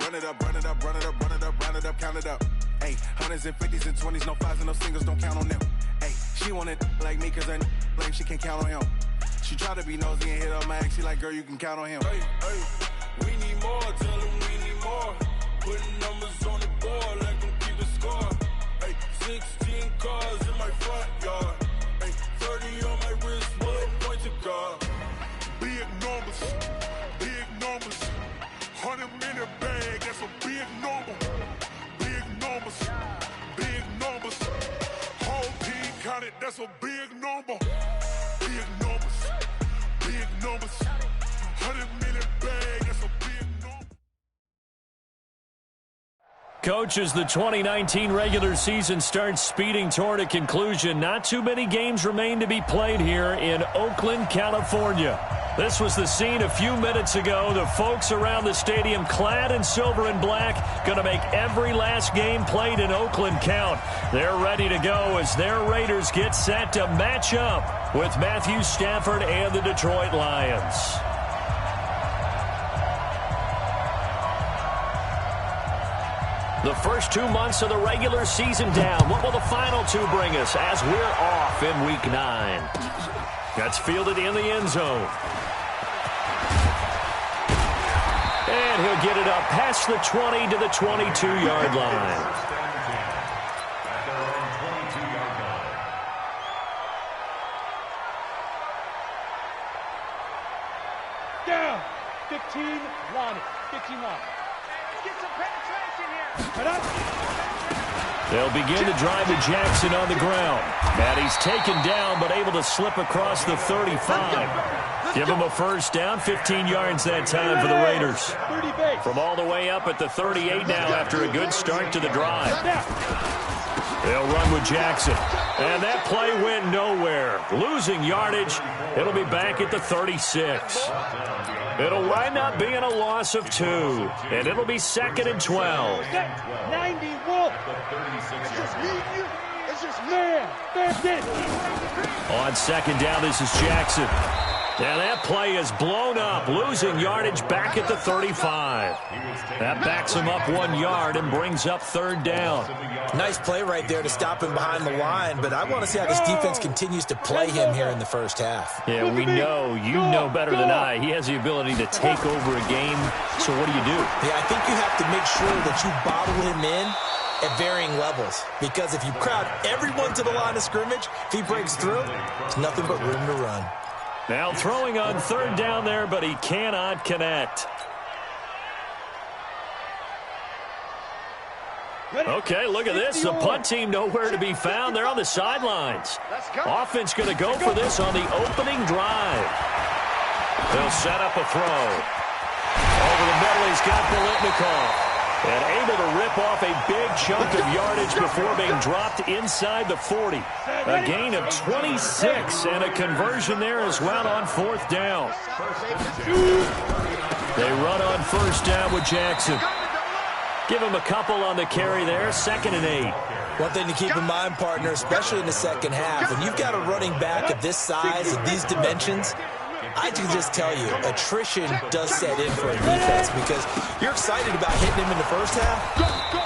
Run it up, run it up, run it up, run it up, run it up, count it up. Hey, hundreds and fifties and 20s, no fives and no singles, don't count on them. Hey, she want it like me cause her blame, she can't count on him. She try to be nosy and hit up my ex, she like, girl, you can count on him. Hey, hey, we need more, tell them we need more. Putting numbers on the board, let them keep the score. Hey, 16 cars in my front yard. Hey, 30 on my wrist, bullet point to God. Big numbers, 100-minute bag, that's a big number. Big numbers, whole team counted, that's a big number. Big numbers, 100-minute bag, that's a big number. Coach, as the 2019 regular season starts speeding toward a conclusion, not too many games remain to be played here in Oakland, California. This was the scene a few minutes ago. The folks around the stadium clad in silver and black going to make every last game played in Oakland count. They're ready to go as their Raiders get set to match up with Matthew Stafford and the Detroit Lions. The first 2 months of the regular season down. What will the final two bring us as we're off in Week 9? That's fielded in the end zone. And he'll get it up past the 20 to the 22-yard line. Down. 15 line. 15 line. Get some penetration here. They'll begin to drive to Jackson on the ground. And he's taken down but able to slip across the 35. Give him a first down, 15 yards that time for the Raiders. From all the way up at the 38 now after a good start to the drive. They'll run with Jackson. And that play went nowhere. Losing yardage. It'll be back at the 36. It'll wind up being a loss of 2. And it'll be 2nd and 12. 91. It's just man. On second down, this is Jackson. And that play is blown up, losing yardage back at the 35. That backs him up 1 yard and brings up 3rd down. Nice play right there to stop him behind the line, but I want to see how this defense continues to play him here in the first half. Yeah, we know, you know better than I, he has the ability to take over a game, so what do you do? Yeah, I think you have to make sure that you bottle him in at varying levels, because if you crowd everyone to the line of scrimmage, if he breaks through, there's nothing but room to run. Now throwing on 3rd down there, but he cannot connect. Okay, look at this. The punt team nowhere to be found. They're on the sidelines. Offense going to go for this on the opening drive. They'll set up a throw. Over the middle, he's got Biletnikoff. And able to rip off a big chunk of yardage before being dropped inside the 40. A gain of 26 and a conversion there as well on 4th down. They run on 1st down with Jackson. Give him a couple on the carry there, 2nd and 8. One thing to keep in mind, partner, especially in the second half, when you've got a running back of this size, of these dimensions, I can just tell you, attrition does set in for a defense because you're excited about hitting him in the first half.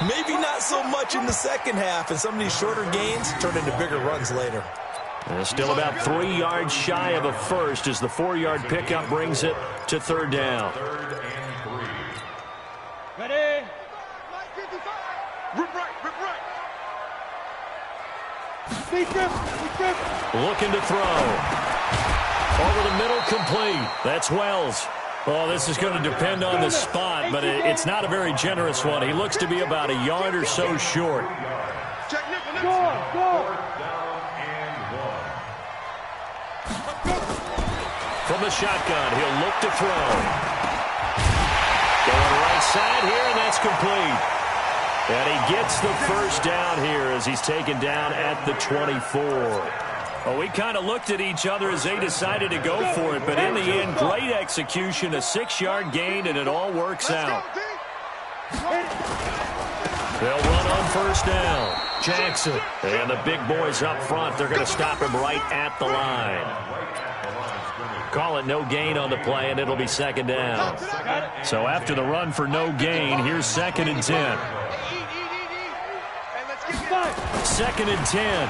Maybe not so much in the second half, and some of these shorter gains turn into bigger runs later. And still about 3 yards shy of a first as the 4-yard pickup brings it to 3rd down. Ready? Looking to throw. Over the middle, complete. That's Wells. Well, this is going to depend on the spot, but it's not a very generous one. He looks to be about a yard or so short. From the shotgun, he'll look to throw. Going right side here, and that's complete. And he gets the first down here as he's taken down at the 24. Well, we kind of looked at each other as they decided to go for it, but in the end, great execution, a 6-yard gain, and it all works out. They'll run on 1st down. Jackson. And the big boys up front, they're going to stop him right at the line. Call it no gain on the play, and it'll be second down. So after the run for no gain, here's 2nd and 10. 2nd and 10.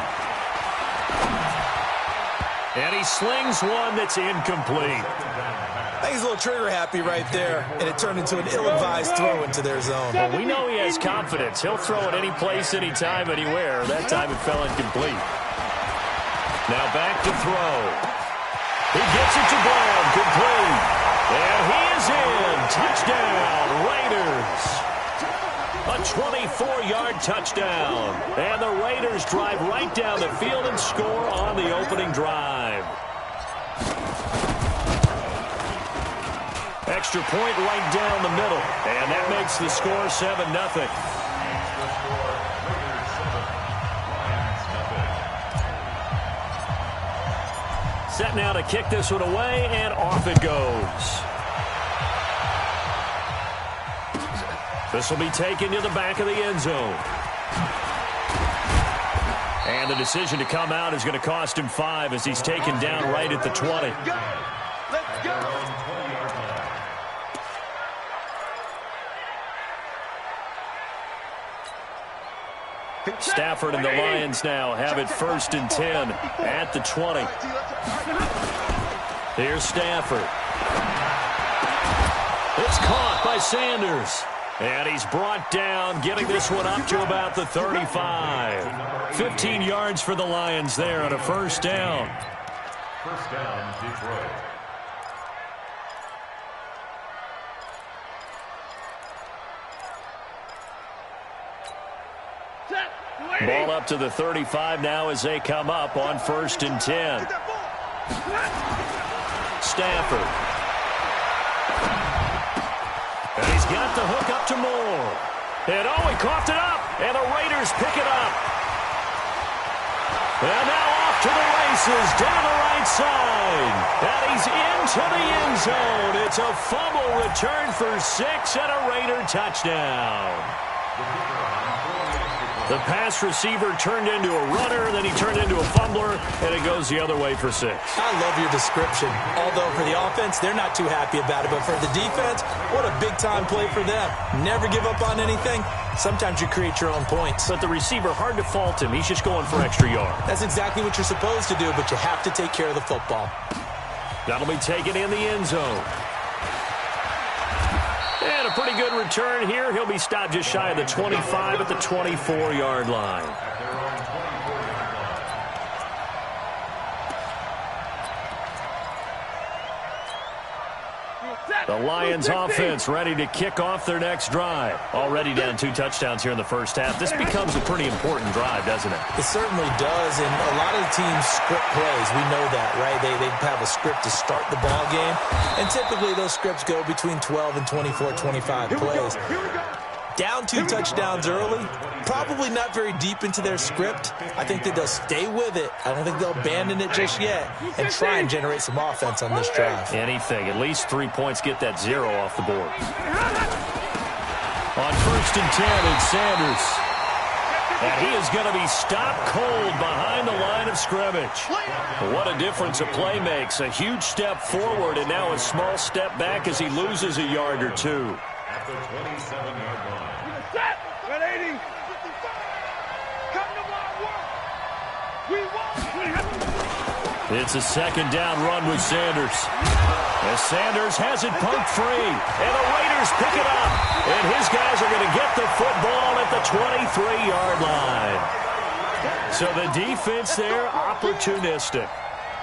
And he slings one that's incomplete. I think he's a little trigger happy right there, and it turned into an ill-advised throw into their zone. Well, we know he has confidence. He'll throw it any place, anytime, anywhere. That time it fell incomplete. Now back to throw. He gets it to Brown, complete. And he is in. Touchdown, Raiders. A 24-yard touchdown. And the Raiders drive right down the field and score on the opening drive. Extra point right down the middle. And that makes the score 7-0. Set now to kick this one away, and off it goes. This will be taken to the back of the end zone. And the decision to come out is going to cost him 5 as he's taken down right at the 20. Let's go. Stafford and the Lions now have it 1st and 10 at the 20. Here's Stafford. It's caught by Sanders. And he's brought down, getting this one up to about the 35. 15 yards for the Lions there on a 1st down. 1st down, Detroit. Ball up to the 35 now as they come up on 1st and 10. Stafford. And he's got the hook up to Moore. And he coughed it up. And the Raiders pick it up. And now off to the races down the right side. And he's into the end zone. It's a fumble return for 6 and a Raider touchdown. The pass receiver turned into a runner, then he turned into a fumbler, and it goes the other way for 6. I love your description. Although for the offense, they're not too happy about it. But for the defense, what a big-time play for them. Never give up on anything. Sometimes you create your own points. But the receiver, hard to fault him. He's just going for extra yard. That's exactly what you're supposed to do, but you have to take care of the football. That'll be taken in the end zone. And a pretty good return here. He'll be stopped just shy of the 25 at the 24-yard line. The Lions offense ready to kick off their next drive. Already down 2 touchdowns here in the 1st half. This becomes a pretty important drive, doesn't it? It certainly does, and a lot of the teams script plays. We know that, right? They have a script to start the ball game, and typically those scripts go between 12 and 24, 25 plays. Down 2 touchdowns early, probably not very deep into their script. I think that they'll stay with it. I don't think they'll abandon it just yet and try and generate some offense on this drive. Anything. At least 3 points, get that 0 off the board. On 1st and 10, it's Sanders. And he is going to be stopped cold behind the line of scrimmage. What a difference a play makes. A huge step forward and now a small step back as he loses a yard or 2. At the 27-yard line. It's a 2nd down run with Sanders. As Sanders has it punked free. And the Raiders pick it up. And his guys are going to get the football at the 23-yard line. So the defense there, opportunistic.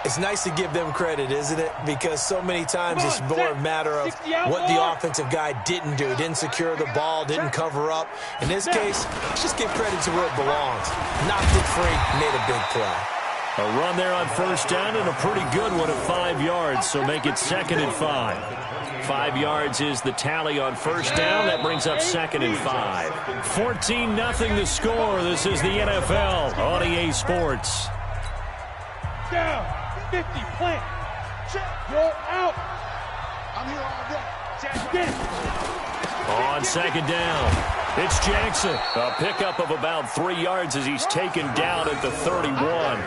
It's nice to give them credit, isn't it? Because so many times it's more a matter of what the offensive guy didn't do. Didn't secure the ball, didn't cover up. In this case, let's just give credit to where it belongs. Knocked it free, made a big play. A run there on 1st down and a pretty good one at 5 yards, so make it 2nd and 5. 5 yards is the tally on 1st down. That brings up 2nd and 5. 14-0 the score. This is the NFL on EA Sports. Down, 50, plant, roll out. I'm here all day. On 2nd down, it's Jackson. A pickup of about 3 yards as he's taken down at the 31.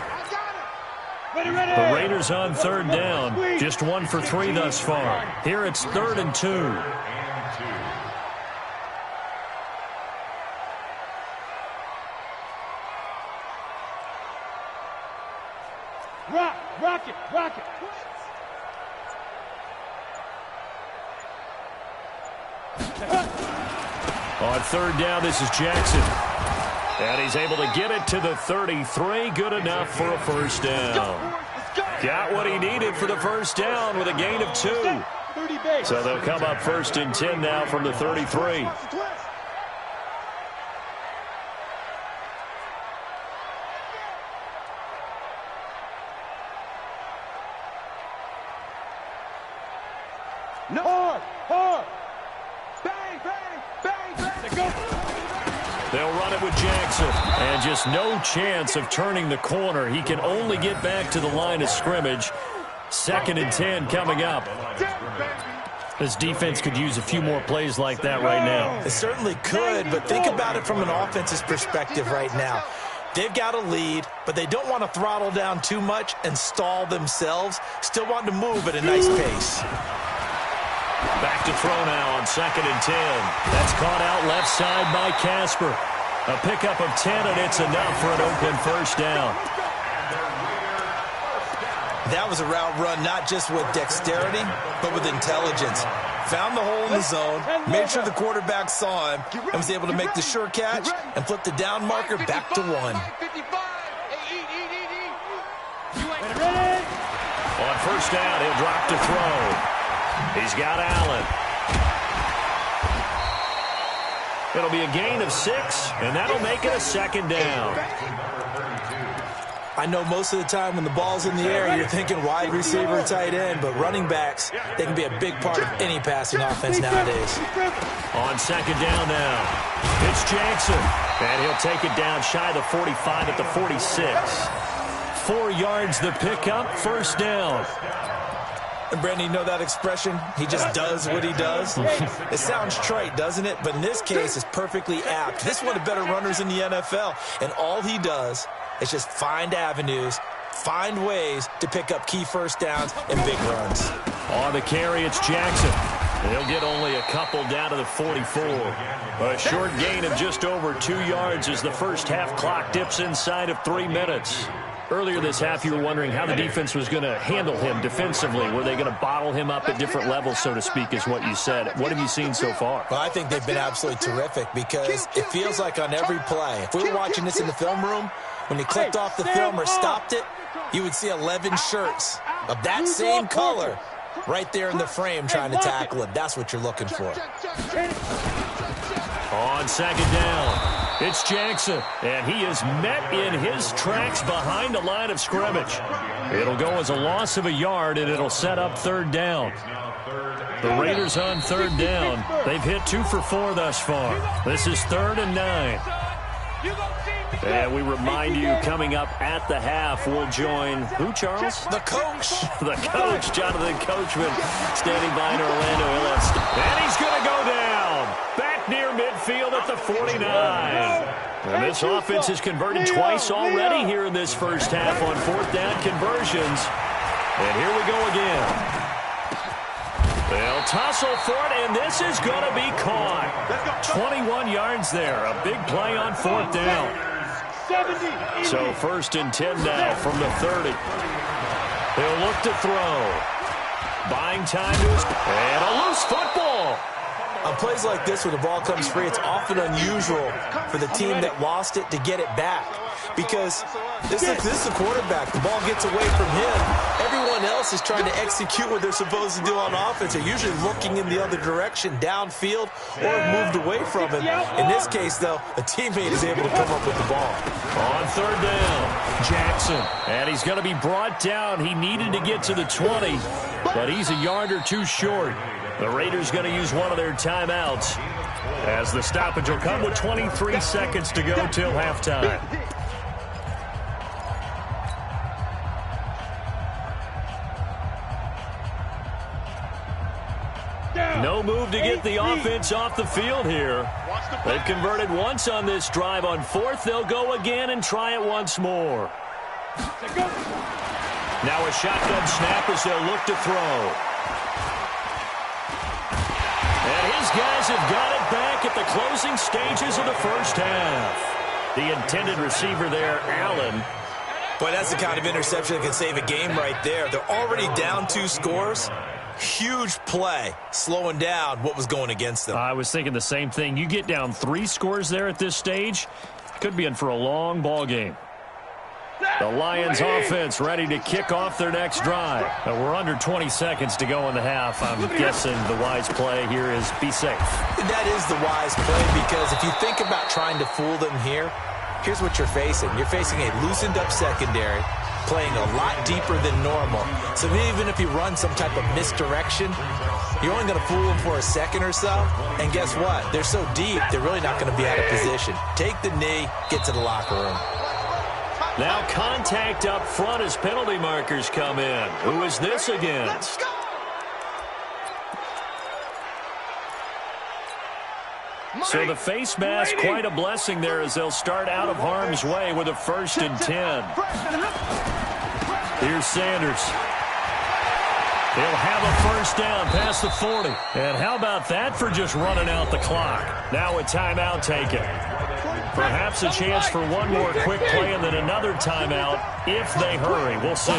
The Raiders on third down, just 1 for 3 thus far. Here it's 3rd and 2. Rock it. On third down, this is Jackson. And he's able to get it to the 33. Good enough for a first down. Got what he needed for the first down with a gain of 2. So they'll come up 1st and 10 now from the 33. Hard. Bang. They'll run it with Jackson. And just no chance of turning the corner. He can only get back to the line of scrimmage. 2nd and 10 coming up. This defense could use a few more plays like that right now. It certainly could, but think about it from an offense's perspective right now. They've got a lead, but they don't want to throttle down too much and stall themselves. Still want to move at a nice pace. Back to throw now on 2nd and 10. That's caught out left side by Casper. A pickup of 10, and it's enough for an open first down. That was a route run not just with dexterity, but with intelligence. Found the hole in the zone, made sure the quarterback saw him, and was able to make the sure catch and flip the down marker back to 1. On first down, he'll drop to throw. He's got Allen. It'll be a gain of 6, and that'll make it a 2nd down. I know most of the time when the ball's in the air, you're thinking wide receiver, tight end, but running backs, they can be a big part of any passing offense nowadays. On 2nd down now, it's Jackson, and he'll take it down shy of the 45 at the 46. 4 yards the pickup, first down. And Brandon, you know that expression? He just does what he does. It sounds trite, doesn't it? But in this case, it's perfectly apt. This is one of the better runners in the NFL, and all he does is just find avenues, find ways to pick up key first downs and big runs. On the carry, it's Jackson. He'll get only a couple down to the 44. A short gain of just over 2 yards as the first half clock dips inside of 3 minutes. Earlier this half, you were wondering how the defense was going to handle him defensively. Were they going to bottle him up at different levels, so to speak, is what you said. What have you seen so far? Well, I think they've been absolutely terrific because it feels like on every play, if we were watching this in the film room, when you clicked off the film or stopped it, you would see 11 shirts of that same color right there in the frame trying to tackle it. That's what you're looking for. On 2nd down. It's Jackson, and he is met in his tracks behind the line of scrimmage. It'll go as a loss of a yard, and it'll set up 3rd down. The Raiders on 3rd down. They've hit 2 for 4 thus far. This is 3rd and 9. And we remind you, coming up at the half, we'll join who, Charles? The coach. The coach, Jonathan Coachman, standing by in Orlando. And he's going to go down. Back near midfield at the 49. And this offense has converted twice already here in this first half on 4th down conversions. And here we go again. They'll tussle for it, and this is going to be caught. 21 yards there. A big play on 4th down. So 1st and 10 now from the 30. He'll look to throw. Buying time to his... And a loose football. On plays like this, when the ball comes free, it's often unusual for the team that lost it to get it back. Because this is the quarterback. The ball gets away from him. Everyone else is trying to execute what they're supposed to do on offense. They're usually looking in the other direction, downfield, or have moved away from him. In this case, though, a teammate is able to come up with the ball. On 3rd down, Jackson. And he's going to be brought down. He needed to get to the 20, but he's a yard or 2 short. The Raiders going to use one of their timeouts as the stoppage will come with 23 seconds to go till halftime. No move to get the offense off the field here. They've converted once on this drive. On 4th, they'll go again and try it once more. Now a shotgun snap as they'll look to throw. And his guys have got it back at the closing stages of the first half. The intended receiver there, Allen. Boy, that's the kind of interception that can save a game right there. They're already down 2 scores. Huge play, slowing down what was going against them. I was thinking the same thing. You get down 3 scores there at this stage, could be in for a long ball game. The Lions offense ready to kick off their next drive. We're under 20 seconds to go in the half. I'm guessing the wise play here is be safe. That is the wise play, because if you think about trying to fool them here, here's what you're facing. You're facing a loosened up secondary, playing a lot deeper than normal. So even if you run some type of misdirection, you're only going to fool them for a second or so. And guess what? They're so deep, they're really not going to be out of position. Take the knee, get to the locker room. Now contact up front as penalty markers come in. Who is this against? So the face mask, quite a blessing there as they'll start out of harm's way with a 1st and 10. Here's Sanders. He'll have a 1st down past the 40. And how about that for just running out the clock? Now a timeout taken. Perhaps a chance for one more quick play and then another timeout if they hurry. We'll see.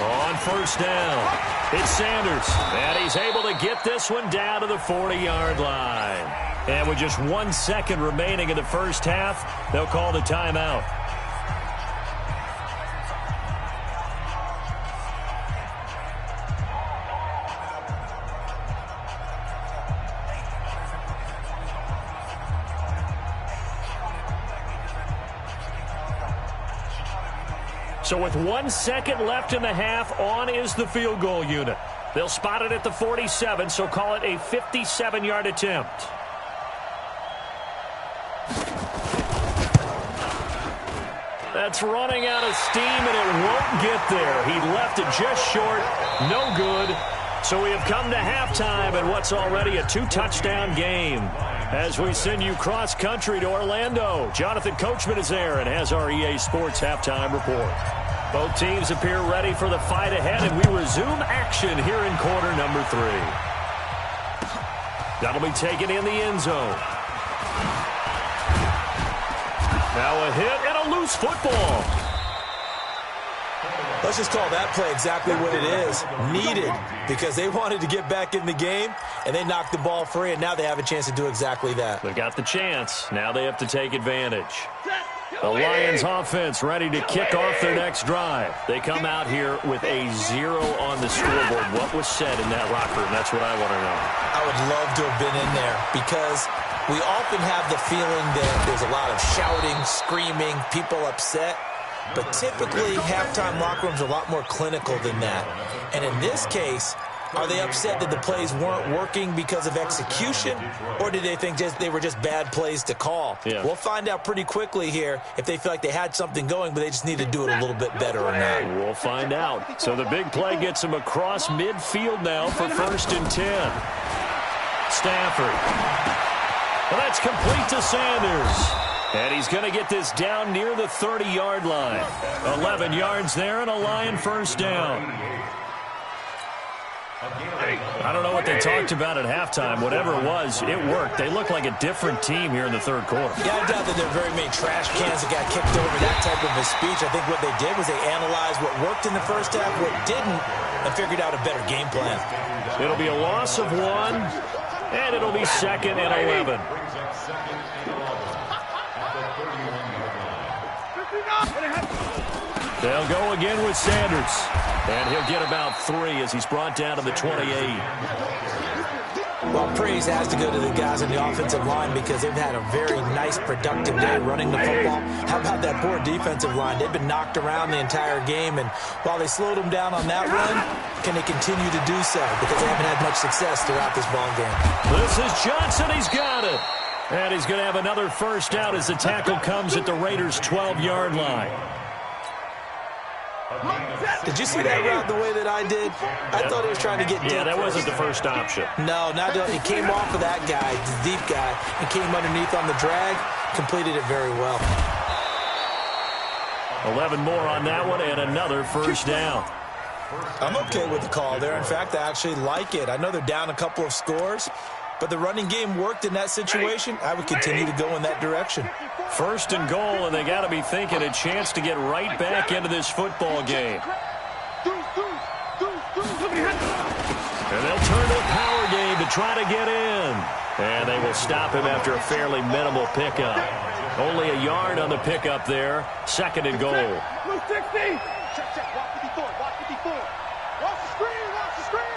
On 1st down, it's Sanders. And he's able to get this one down to the 40-yard line. And with just 1 second remaining in the first half, they'll call the timeout. So with 1 second left in the half, on is the field goal unit. They'll spot it at the 47, so call it a 57-yard attempt. That's running out of steam, and it won't get there. He left it just short. No good. So we have come to halftime in what's already a 2-touchdown game. As we send you cross-country to Orlando, Jonathan Coachman is there and has our EA Sports halftime report. Both teams appear ready for the fight ahead, and we resume action here in quarter number 3. That'll be taken in the end zone. Now a hit and a loose football. Let's just call that play exactly what it is. Needed, because they wanted to get back in the game, and they knocked the ball free, and now they have a chance to do exactly that. They got the chance. Now they have to take advantage. The Lions offense ready to kick off their next drive. They come out here with a 0 on the scoreboard. What was said in that locker room? That's what I want to know. I would love to have been in there, because we often have the feeling that there's a lot of shouting, screaming, people upset. But typically, halftime locker rooms are a lot more clinical than that. And in this case, are they upset that the plays weren't working because of execution, or did they think they were just bad plays to call? Yeah. We'll find out pretty quickly here if they feel like they had something going, but they just need to do it a little bit better or not. We'll find out. So the big play gets them across midfield now for 1st and 10. Stafford. Well, that's complete to Sanders. And he's going to get this down near the 30-yard line. 11 yards there and a Lion 1st down. I don't know what they talked about at halftime. Whatever it was, it worked. They look like a different team here in the 3rd quarter. Yeah, I doubt that there are very many trash cans that got kicked over, that type of a speech. I think what they did was they analyzed what worked in the first half, what didn't, and figured out a better game plan. It'll be a loss of 1, and it'll be 2nd and 11. They'll go again with Sanders. And he'll get about 3 as he's brought down to the 28. Well, praise has to go to the guys on the offensive line, because they've had a very nice, productive day running the football. How about that poor defensive line? They've been knocked around the entire game, and while they slowed them down on that run, can they continue to do so? Because they haven't had much success throughout this ball game. This is Johnson. He's got it. And he's going to have another 1st down as the tackle comes at the Raiders' 12-yard line. Did you see that route the way that I did? I thought he was trying to get deep. Yeah, that wasn't the first option. No, he came off of that guy, the deep guy, and came underneath on the drag, completed it very well. 11 more on that one and another first down. I'm okay with the call there. In fact, I actually like it. I know they're down a couple of scores, but the running game worked in that situation. I would continue to go in that direction. First and goal, and they got to be thinking a chance to get right back into this football game. And they'll turn to a power game to try to get in. And they will stop him after a fairly minimal pickup. Only a yard on the pickup there. Second and goal. Blue 60. Check. Watch 54. Watch 54. Watch the screen. Watch the screen.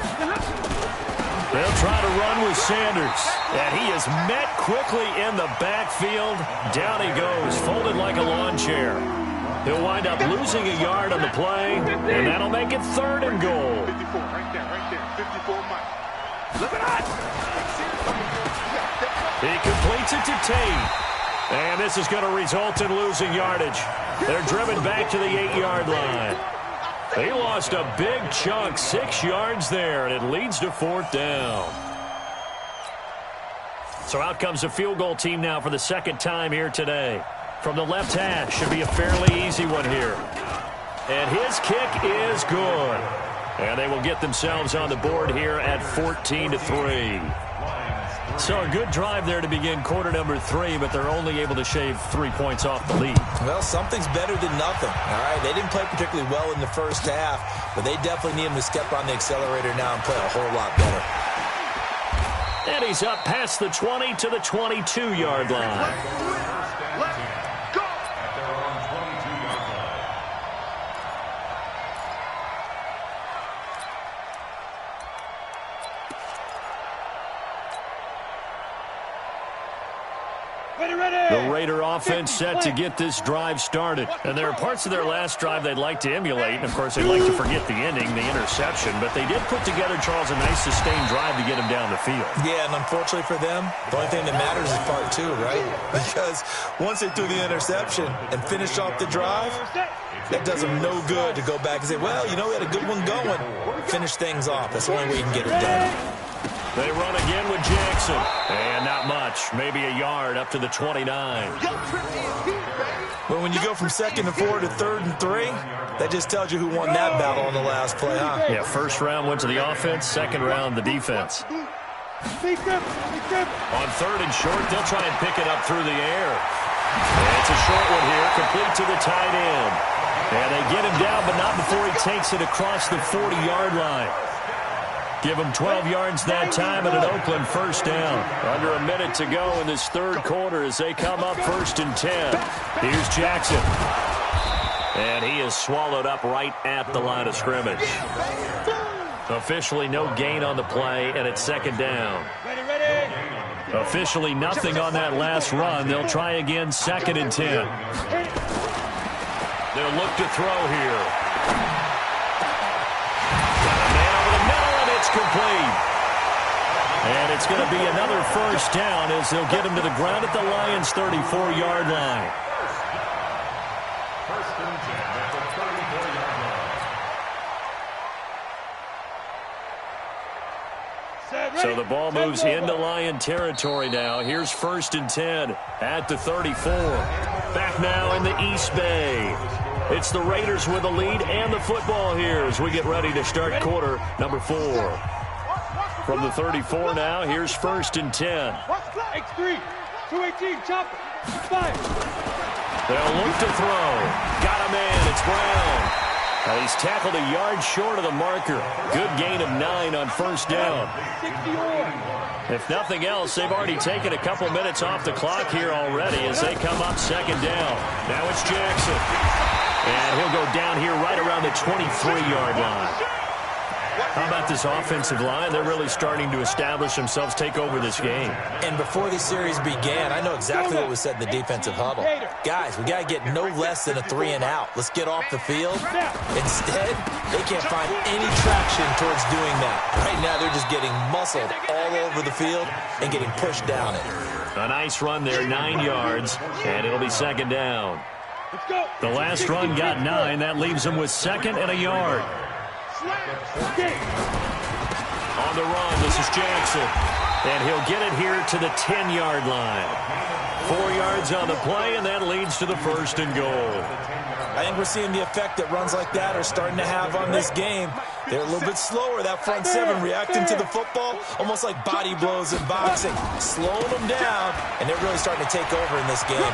They'll try to run with Sanders. And he is met quickly in the backfield. Down he goes, folded like a lawn chair. He'll wind up losing a yard on the play, and that'll make it third and goal. 54, right there. 54 Mike. Look at that. He completes it to Tate. And this is going to result in losing yardage. They're driven back to the 8-yard line. They lost a big chunk, 6 yards there, and it leads to fourth down. So out comes the field goal team now for the second time here today. From the left hash, should be a fairly easy one here. And his kick is good. And they will get themselves on the board here at 14-3. So a good drive there to begin quarter number 3, but they're only able to shave 3 points off the lead. Well, something's better than nothing. All right, they didn't play particularly well in the first half, but they definitely need him to step on the accelerator now and play a whole lot better. And he's up past the 20 to the 22-yard line. The Raider offense set to get this drive started. And there are parts of their last drive they'd like to emulate. And, of course, they'd like to forget the ending, the interception. But they did put together, Charles, a nice sustained drive to get him down the field. Yeah, and unfortunately for them, the only thing that matters is part 2, right? Because once they threw the interception and finished off the drive, that does them no good to go back and say, well, you know, we had a good one going. Finish things off. That's the only way you can get it done. They run again with Jackson. And not much. Maybe a yard up to the 29. Well, when you go from 2nd and 4 to 3rd and 3, that just tells you who won that battle on the last play, huh? Yeah, first round went to the offense, second round the defense. On 3rd and short, they'll try and pick it up through the air. And it's a short one here, complete to the tight end. And they get him down, but not before he takes it across the 40-yard line. Give him 12 yards that time and an Oakland first down. Under a minute to go in this third quarter as they come up 1st and 10. Here's Jackson. And he is swallowed up right at the line of scrimmage. Officially no gain on the play, and it's 2nd down. Officially nothing on that last run. They'll try again 2nd and 10. They'll look to throw here. Complete. And it's going to be another first down as they'll get him to the ground at the Lions' 34-yard line. First and 10 at the 34-yard line. So the ball moves into Lion territory now. Here's 1st and 10 at the 34. Back now in the East Bay. It's the Raiders with the lead and the football here as we get ready to start quarter number 4. From the 34 now, here's 1st and 10. X3, 218, chop, 5. They'll look to throw. Got a man, it's Brown. And he's tackled a yard short of the marker. Good gain of 9 on first down. If nothing else, they've already taken a couple minutes off the clock here already as they come up 2nd down. Now it's Jackson. And he'll go down here right around the 23-yard line. How about this offensive line? They're really starting to establish themselves, take over this game. And before the series began, I know exactly what was said in the defensive huddle. Guys, we got to get no less than a 3 and out. Let's get off the field. Instead, they can't find any traction towards doing that. Right now, they're just getting muscled all over the field and getting pushed down it. A nice run there, 9 yards, and it'll be 2nd down. The last run got 9. That leaves them with 2nd and a yard. On the run, this is Jackson. And he'll get it here to the 10-yard line. 4 yards on the play, and that leads to the 1st and goal. I think we're seeing the effect that runs like that are starting to have on this game. They're a little bit slower, that front seven, reacting to the football, almost like body blows in boxing, slowing them down, and they're really starting to take over in this game.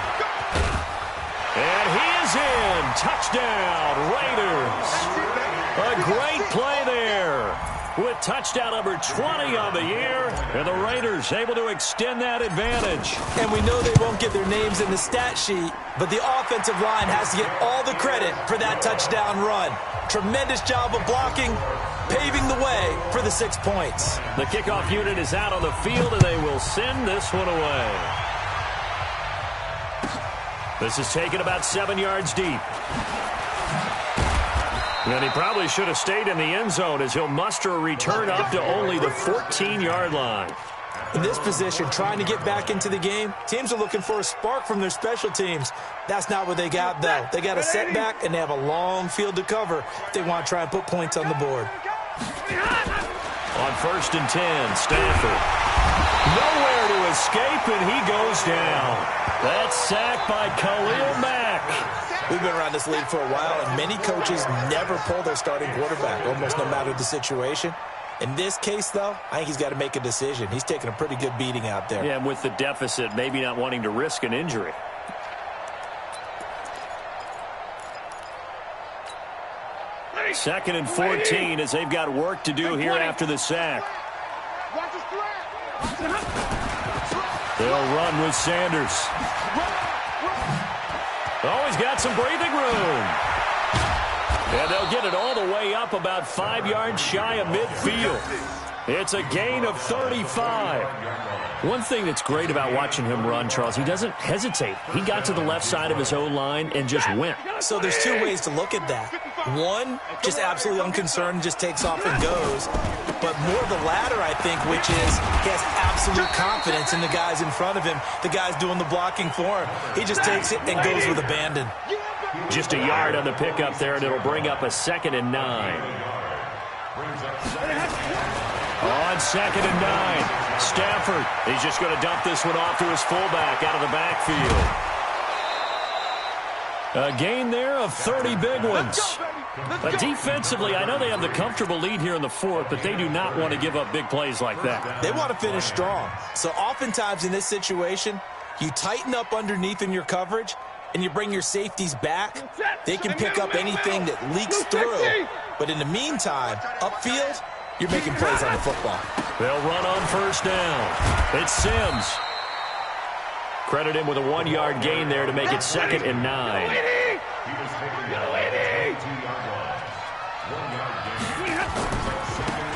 And he is in. Touchdown, Raiders. A great play there with touchdown number 20 on the year, and the Raiders able to extend that advantage. And we know they won't get their names in the stat sheet, but the offensive line has to get all the credit for that touchdown run. Tremendous job of blocking, paving the way for the 6 points. The kickoff unit is out on the field, and they will send this one away. This is taken about 7 yards deep. And he probably should have stayed in the end zone as he'll muster a return up to only the 14-yard line. In this position, trying to get back into the game, teams are looking for a spark from their special teams. That's not what they got, though. They got a setback, and they have a long field to cover if they want to try and put points on the board. On 1st and 10, Stafford. Nowhere to escape, and he goes down. That's sacked by Khalil Mack. We've been around this league for a while, and many coaches never pull their starting quarterback, almost no matter the situation. In this case, though, I think he's got to make a decision. He's taking a pretty good beating out there. Yeah, and with the deficit, maybe not wanting to risk an injury. Second and 14 as they've got work to do here after the sack. They'll run with Sanders. Oh, he's got some breathing room. And they'll get it all the way up about 5 yards shy of midfield. It's a gain of 35. One thing that's great about watching him run, Charles, he doesn't hesitate. He got to the left side of his own line and just went. So there's 2 ways to look at that. One, just absolutely unconcerned, just takes off and goes. But more the latter, I think, which is he has absolute confidence in the guys in front of him, the guys doing the blocking for him. He just takes it and goes with abandon. Just a yard on the pickup there, and it'll bring up a 2nd and 9. On 2nd and 9, Stafford. He's just going to dump this one off to his fullback out of the backfield. A gain there of 30 big ones. Defensively, I know they have the comfortable lead here in the 4th, but they do not want to give up big plays like that. They want to finish strong. So oftentimes in this situation, you tighten up underneath in your coverage, and you bring your safeties back. They can pick up anything that leaks through. But in the meantime, upfield, you're making plays on the football. They'll run on 1st down. It's Sims. Credit him with a 1-yard gain there to make it 2nd and 9.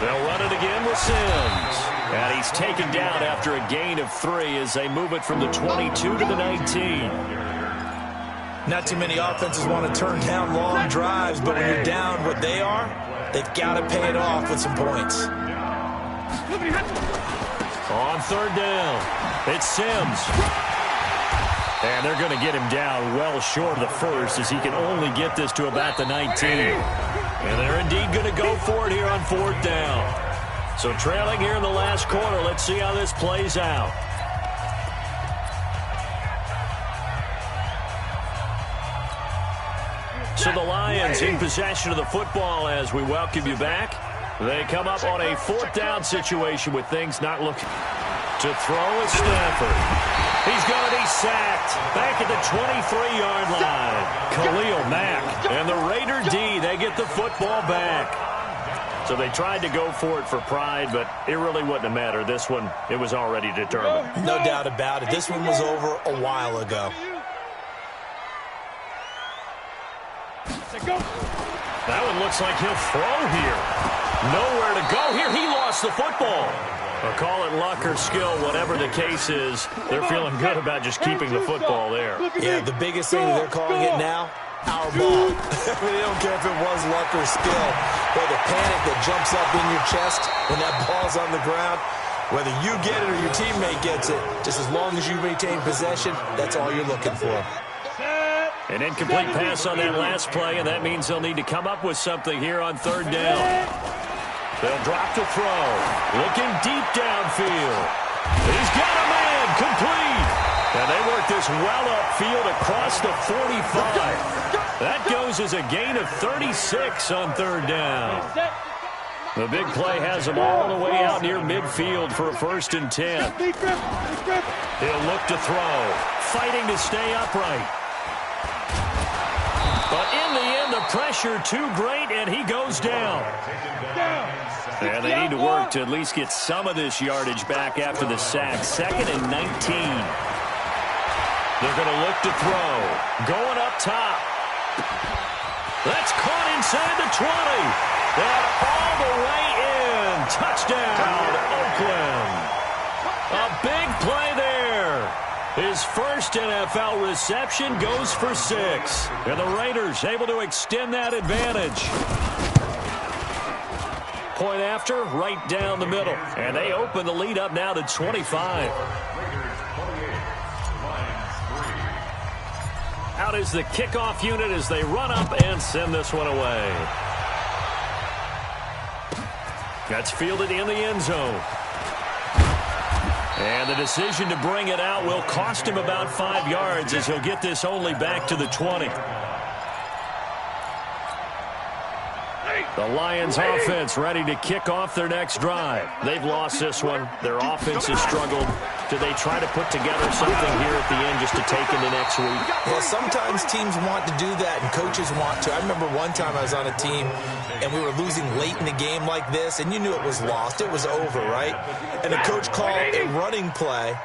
They'll run it again with Sims. And he's taken down after a gain of 3 as they move it from the 22 to the 19. Not too many offenses want to turn down long drives, but when you're down what they are, they've got to pay it off with some points. On 3rd down, it's Sims. And they're going to get him down well short of the 1st as he can only get this to about the 19. And they're indeed going to go for it here on 4th down. So trailing here in the last quarter, let's see how this plays out. So the Lions in possession of the football as we welcome you back. They come up on a 4th down situation with things not looking. To throw is Stafford. He's going to be sacked back at the 23-yard line. Khalil Mack and the Raider D, they get the football back. So they tried to go for it for pride, but it really wouldn't have mattered. This one, it was already determined. No doubt about it. This one was over a while ago. That one looks like he'll throw here. Nowhere to go here. He lost the football. Or call it luck or skill, whatever the case is, they're feeling good about just keeping the football there. Yeah, the biggest thing that they're calling it now, our ball. They don't care if it was luck or skill. But the panic that jumps up in your chest when that ball's on the ground, whether you get it or your teammate gets it, just as long as you retain possession, that's all you're looking for. An incomplete pass on that last play, and that means they'll need to come up with something here on 3rd down. They'll drop to throw. Looking deep downfield. He's got a man. Complete. And they work this well upfield across the 45. That goes as a gain of 36 on third down. The big play has them all the way out near midfield for a 1st and 10. He'll look to throw. Fighting to stay upright. But in the end, the pressure too great, and he goes down. And they need to work to at least get some of this yardage back after the sack. 2nd and 19. They're going to look to throw. Going up top. That's caught inside the 20. And all the way in. Touchdown, Oakland. A big play there. His first NFL reception goes for 6. And the Raiders able to extend that advantage. Point after, right down the middle. And they open the lead up now to 25. Out is the kickoff unit as they run up and send this one away. That's fielded in the end zone. And the decision to bring it out will cost him about 5 yards as he'll get this only back to the 20. The Lions offense ready to kick off their next drive. They've lost this one. Their offense has struggled. Do they try to put together something here at the end just to take into next week? Yeah, sometimes teams want to do that and coaches want to. I remember one time I was on a team and we were losing late in the game like this, and you knew it was lost. It was over, right? And the coach called a running play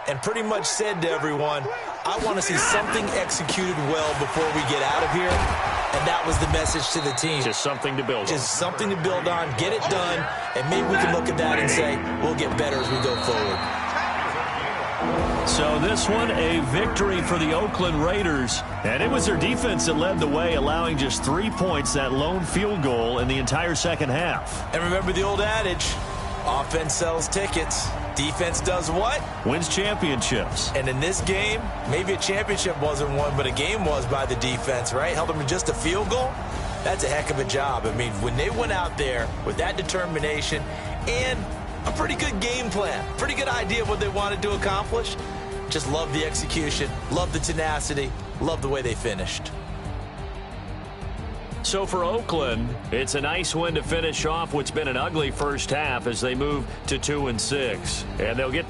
and pretty much said to everyone, I want to see something executed well before we get out of here. And that was the message to the team. Just something to build on. Just something to build on, get it done, and maybe we can look at that and say, we'll get better as we go forward. So this one, a victory for the Oakland Raiders. And it was their defense that led the way, allowing just 3 points, that lone field goal in the entire second half. And remember the old adage, offense sells tickets. Defense does what? Wins championships. And in this game, maybe a championship wasn't won, but a game was by the defense, right? Held them to just a field goal. That's a heck of a job. I mean, when they went out there with that determination and a pretty good game plan, pretty good idea of what they wanted to accomplish, just love the execution, love the tenacity, love the way they finished. So for Oakland, it's a nice win to finish off what's been an ugly first half as they move to 2-6. And they'll get